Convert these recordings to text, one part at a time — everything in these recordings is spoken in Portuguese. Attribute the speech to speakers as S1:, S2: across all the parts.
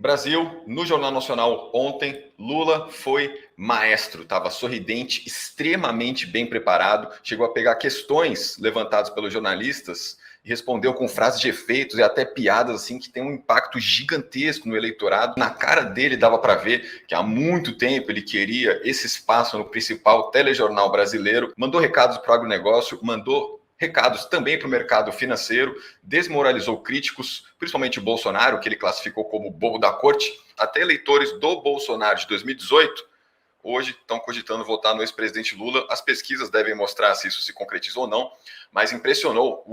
S1: Brasil, no Jornal Nacional ontem, Lula foi maestro, estava sorridente, extremamente bem preparado, chegou a pegar questões levantadas pelos jornalistas e respondeu com frases de efeitos e até piadas assim que tem um impacto gigantesco no eleitorado. Na cara dele dava para ver que há muito tempo ele queria esse espaço no principal telejornal brasileiro, mandou recados para o agronegócio, mandou recados também para o mercado financeiro, desmoralizou críticos, principalmente o Bolsonaro, que ele classificou como bobo da corte. Até eleitores do Bolsonaro de 2018, hoje estão cogitando votar no ex-presidente Lula. As pesquisas devem mostrar se isso se concretizou ou não, mas impressionou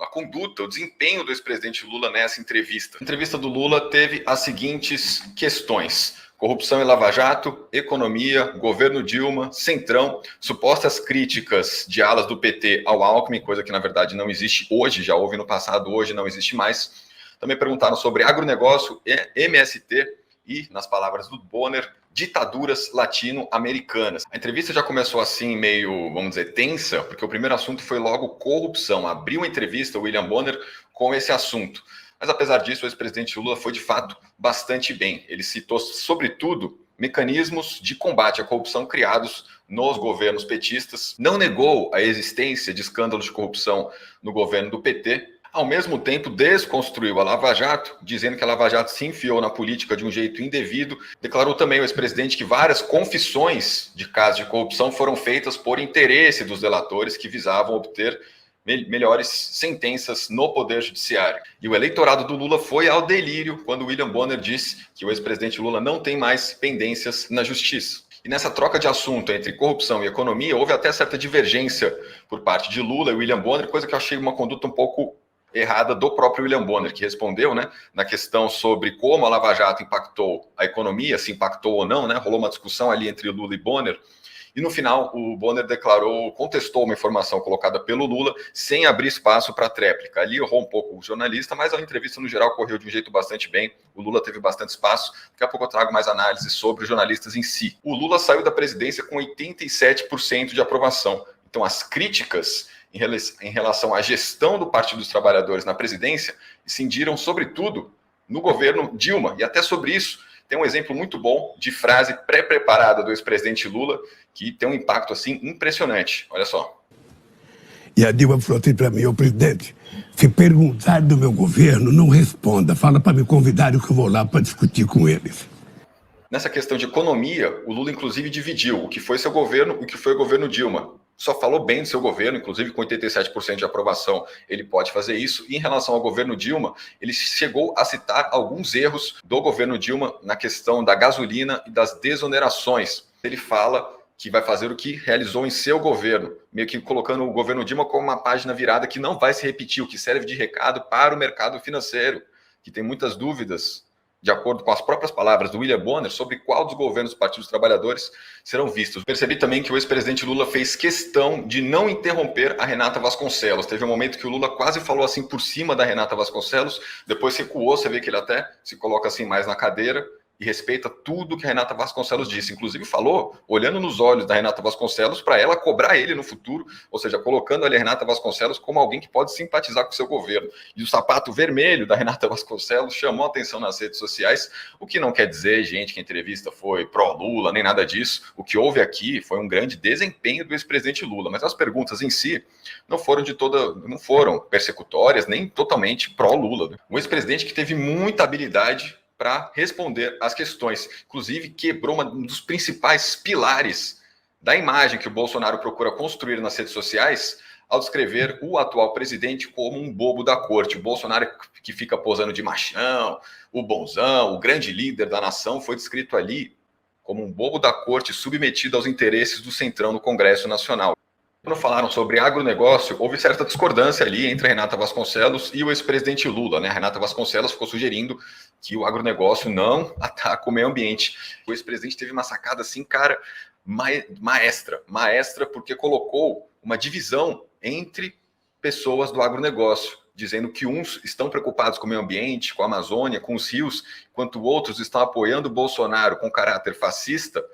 S1: a conduta, o desempenho do ex-presidente Lula nessa entrevista. A entrevista do Lula teve as seguintes questões: corrupção e Lava Jato, economia, governo Dilma, Centrão, supostas críticas de alas do PT ao Alckmin, coisa que na verdade não existe hoje, já houve no passado, hoje não existe mais. Também perguntaram sobre agronegócio, MST e, nas palavras do Bonner, ditaduras latino-americanas. A entrevista já começou assim meio, vamos dizer, tensa, porque o primeiro assunto foi logo corrupção. Abriu a entrevista o William Bonner com esse assunto. Mas, apesar disso, o ex-presidente Lula foi, de fato, bastante bem. Ele citou, sobretudo, mecanismos de combate à corrupção criados nos governos petistas, não negou a existência de escândalos de corrupção no governo do PT, ao mesmo tempo desconstruiu a Lava Jato, dizendo que a Lava Jato se enfiou na política de um jeito indevido. Declarou também o ex-presidente que várias confissões de casos de corrupção foram feitas por interesse dos delatores que visavam obter melhores sentenças no Poder Judiciário. E o eleitorado do Lula foi ao delírio quando William Bonner disse que o ex-presidente Lula não tem mais pendências na justiça. E nessa troca de assunto entre corrupção e economia, houve até certa divergência por parte de Lula e William Bonner, coisa que eu achei uma conduta um pouco errada do próprio William Bonner, que respondeu, na questão sobre como a Lava Jato impactou a economia, se impactou ou não, rolou uma discussão ali entre Lula e Bonner. E no final, o Bonner contestou uma informação colocada pelo Lula, sem abrir espaço para tréplica. Ali errou um pouco o jornalista, mas a entrevista no geral correu de um jeito bastante bem. O Lula teve bastante espaço. Daqui a pouco eu trago mais análises sobre os jornalistas em si. O Lula saiu da presidência com 87% de aprovação. Então, as críticas em relação à gestão do Partido dos Trabalhadores na presidência incidiram, sobretudo, no governo Dilma. E até sobre isso, tem um exemplo muito bom de frase pré-preparada do ex-presidente Lula, que tem um impacto assim impressionante. Olha só.
S2: E a Dilma falou assim para mim: ô presidente, se perguntar do meu governo, não responda, fala para me convidarem que eu vou lá para discutir com eles.
S1: Nessa questão de economia, o Lula inclusive dividiu o que foi seu governo e o que foi o governo Dilma. Só falou bem do seu governo, inclusive com 87% de aprovação, ele pode fazer isso. E em relação ao governo Dilma, ele chegou a citar alguns erros do governo Dilma na questão da gasolina e das desonerações. Ele fala que vai fazer o que realizou em seu governo, meio que colocando o governo Dilma como uma página virada que não vai se repetir, o que serve de recado para o mercado financeiro, que tem muitas dúvidas, de acordo com as próprias palavras do William Bonner, sobre qual dos governos dos partidos trabalhadores serão vistos. Percebi também que o ex-presidente Lula fez questão de não interromper a Renata Vasconcelos. Teve um momento que o Lula quase falou assim por cima da Renata Vasconcelos, depois recuou, você vê que ele até se coloca assim mais na cadeira e respeita tudo que a Renata Vasconcelos disse. Inclusive falou, olhando nos olhos da Renata Vasconcelos, para ela cobrar ele no futuro, ou seja, colocando ali a Renata Vasconcelos como alguém que pode simpatizar com o seu governo. E o sapato vermelho da Renata Vasconcelos chamou a atenção nas redes sociais, o que não quer dizer, gente, que a entrevista foi pró-Lula, nem nada disso. O que houve aqui foi um grande desempenho do ex-presidente Lula, mas as perguntas em si não foram persecutórias, nem totalmente pró-Lula. O ex-presidente que teve muita habilidade para responder às questões. Inclusive, quebrou um dos principais pilares da imagem que o Bolsonaro procura construir nas redes sociais ao descrever o atual presidente como um bobo da corte. O Bolsonaro que fica posando de machão, o bonzão, o grande líder da nação, foi descrito ali como um bobo da corte submetido aos interesses do Centrão no Congresso Nacional. Quando falaram sobre agronegócio, houve certa discordância ali entre a Renata Vasconcelos e o ex-presidente Lula. A Renata Vasconcelos ficou sugerindo que o agronegócio não ataca o meio ambiente. O ex-presidente teve uma sacada assim, cara, maestra, porque colocou uma divisão entre pessoas do agronegócio, dizendo que uns estão preocupados com o meio ambiente, com a Amazônia, com os rios, enquanto outros estão apoiando o Bolsonaro com caráter fascista,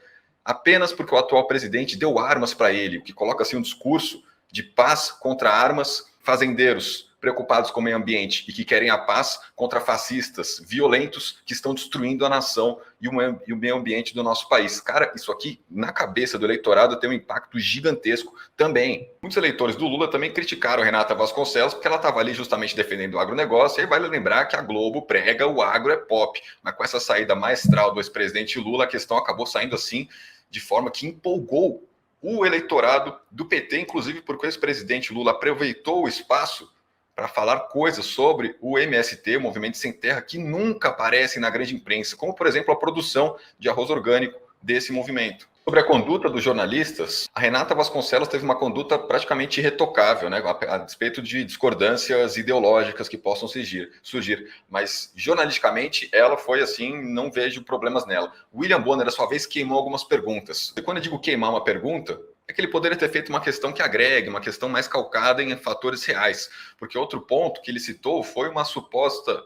S1: apenas porque o atual presidente deu armas para ele, o que coloca assim um discurso de paz contra armas, fazendeiros preocupados com o meio ambiente e que querem a paz contra fascistas violentos que estão destruindo a nação e o meio ambiente do nosso país. Cara, isso aqui, na cabeça do eleitorado, tem um impacto gigantesco também. Muitos eleitores do Lula também criticaram Renata Vasconcelos porque ela estava ali justamente defendendo o agronegócio, e aí vale lembrar que a Globo prega o agro é pop, mas com essa saída maestral do ex-presidente Lula, a questão acabou saindo assim, de forma que empolgou o eleitorado do PT, inclusive porque o ex-presidente Lula aproveitou o espaço para falar coisas sobre o MST, o Movimento Sem Terra, que nunca aparecem na grande imprensa, como, por exemplo, a produção de arroz orgânico desse movimento. Sobre a conduta dos jornalistas, a Renata Vasconcelos teve uma conduta praticamente irretocável, né, a despeito de discordâncias ideológicas que possam surgir. Mas, jornalisticamente, ela foi assim, não vejo problemas nela. William Bonner, a sua vez, queimou algumas perguntas. E quando eu digo queimar uma pergunta, é que ele poderia ter feito uma questão que agregue, uma questão mais calcada em fatores reais. Porque outro ponto que ele citou foi uma suposta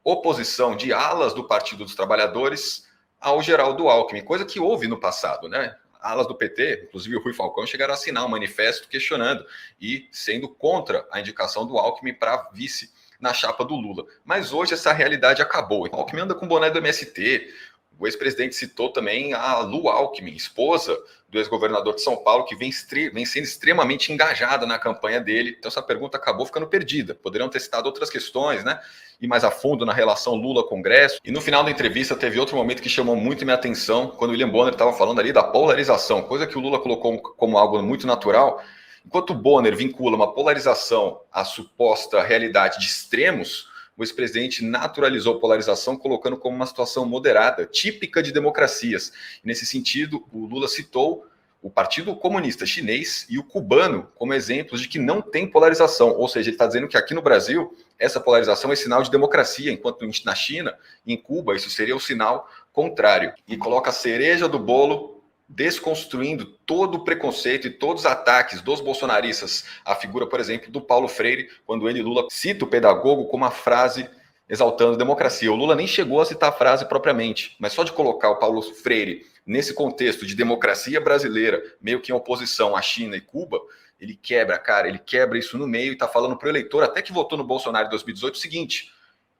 S1: oposição de alas do Partido dos Trabalhadores ao Geraldo Alckmin, coisa que houve no passado, né? Alas do PT, inclusive o Rui Falcão, chegaram a assinar um manifesto questionando e sendo contra a indicação do Alckmin para vice na chapa do Lula. Mas hoje essa realidade acabou. O Alckmin anda com o boné do MST. O ex-presidente citou também a Lu Alckmin, esposa do ex-governador de São Paulo, que vem sendo extremamente engajada na campanha dele. Então essa pergunta acabou ficando perdida. Poderiam ter citado outras questões, né? Ir mais a fundo na relação Lula-Congresso. E no final da entrevista teve outro momento que chamou muito minha atenção, quando o William Bonner estava falando ali da polarização, coisa que o Lula colocou como algo muito natural. Enquanto o Bonner vincula uma polarização à suposta realidade de extremos, o ex-presidente naturalizou a polarização, colocando como uma situação moderada, típica de democracias. E nesse sentido, o Lula citou o Partido Comunista Chinês e o cubano como exemplos de que não tem polarização. Ou seja, ele está dizendo que aqui no Brasil, essa polarização é sinal de democracia, enquanto na China e em Cuba, isso seria o sinal contrário. E coloca a cereja do bolo, desconstruindo todo o preconceito e todos os ataques dos bolsonaristas à figura, por exemplo, do Paulo Freire, quando ele, Lula, cita o pedagogo com uma frase exaltando democracia. O Lula nem chegou a citar a frase propriamente, mas só de colocar o Paulo Freire nesse contexto de democracia brasileira, meio que em oposição à China e Cuba, ele quebra, cara, ele quebra isso no meio e está falando para o eleitor, até que votou no Bolsonaro em 2018, o seguinte: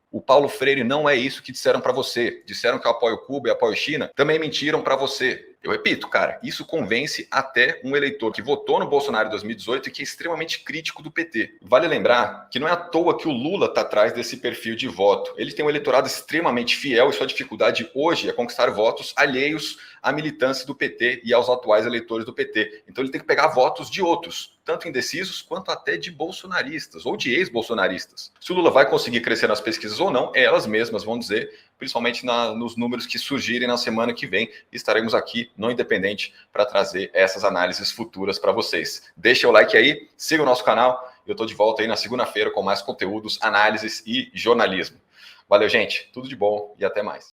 S1: o Paulo Freire não é isso que disseram para você. Disseram que eu apoio Cuba e apoio China, também mentiram para você. Eu repito, cara, isso convence até um eleitor que votou no Bolsonaro em 2018 e que é extremamente crítico do PT. Vale lembrar que não é à toa que o Lula está atrás desse perfil de voto. Ele tem um eleitorado extremamente fiel e sua dificuldade hoje é conquistar votos alheios à militância do PT e aos atuais eleitores do PT. Então ele tem que pegar votos de outros, tanto indecisos quanto até de bolsonaristas ou de ex-bolsonaristas. Se o Lula vai conseguir crescer nas pesquisas ou não, elas mesmas vão dizer, principalmente nos números que surgirem na semana que vem. Estaremos aqui no Independente para trazer essas análises futuras para vocês. Deixa o like aí, siga o nosso canal. Eu estou de volta aí na segunda-feira com mais conteúdos, análises e jornalismo. Valeu, gente. Tudo de bom e até mais.